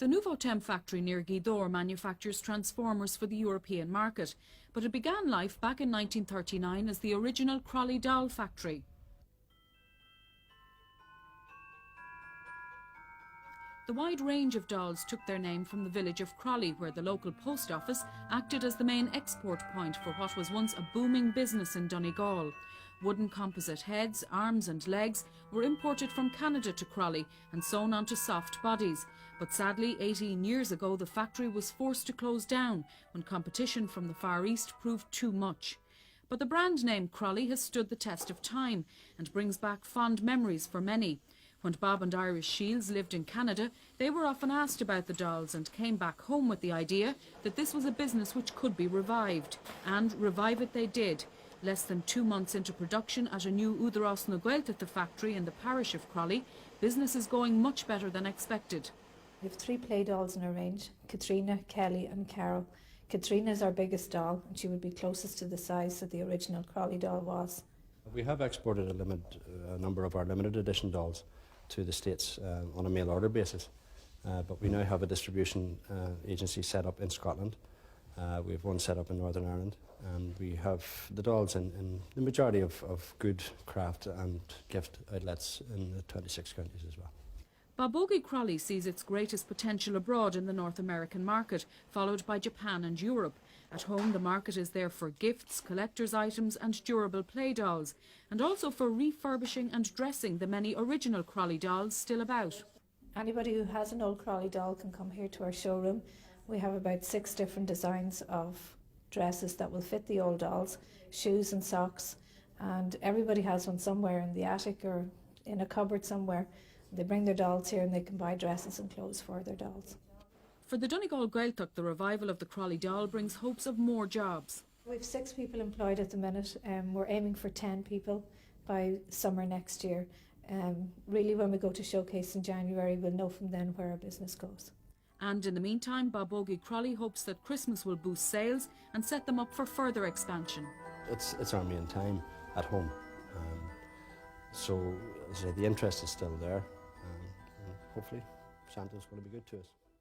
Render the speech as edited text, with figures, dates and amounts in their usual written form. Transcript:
The Nouveau-Thème factory near Gweedore manufactures transformers for the European market, but it began life back in 1939 as the original Crolly Doll factory. The wide range of dolls took their name from the village of Crolly, where the local post office acted as the main export point for what was once a booming business in Donegal. Wooden composite heads, arms and legs were imported from Canada to Crolly and sewn onto soft bodies. But sadly, 18 years ago, the factory was forced to close down when competition from the Far East proved too much. But the brand name Crolly has stood the test of time and brings back fond memories for many. When Bob and Iris Shields lived in Canada, they were often asked about the dolls and came back home with the idea that this was a business which could be revived. And revive it they did. Less than 2 months into production at a new Údarás na Gaeltacht at the factory in the parish of Crolly, business is going much better than expected. We have 3 play dolls in our range, Catriona, Kelly and Carol. Catriona is our biggest doll and she would be closest to the size that the original Crolly doll was. We have exported a number of our limited edition dolls to the States on a mail order basis, but we now have a distribution agency set up in Scotland. We have one set up in Northern Ireland, and we have the dolls in the majority of good craft and gift outlets in the 26 counties as well. Babógaí Croichshlí sees its greatest potential abroad in the North American market, followed by Japan and Europe. At home, the market is there for gifts, collector's items and durable play dolls, and also for refurbishing and dressing the many original Crolly dolls still about. Anybody who has an old Crolly doll can come here to our showroom. We have about 6 different designs of dresses that will fit the old dolls, shoes and socks, and everybody has one somewhere in the attic or in a cupboard somewhere. They bring their dolls here and they can buy dresses and clothes for their dolls. For the Donegal Gaeltacht, the revival of the Crolly doll brings hopes of more jobs. We've 6 people employed at the minute. We're aiming for 10 people by summer next year. Really, when we go to showcase in January, we'll know from then where our business goes. And in the meantime, Babógaí Croichshlí hopes that Christmas will boost sales and set them up for further expansion. It's our main time at home, so as I say, the interest is still there, and hopefully Santa's going to be good to us.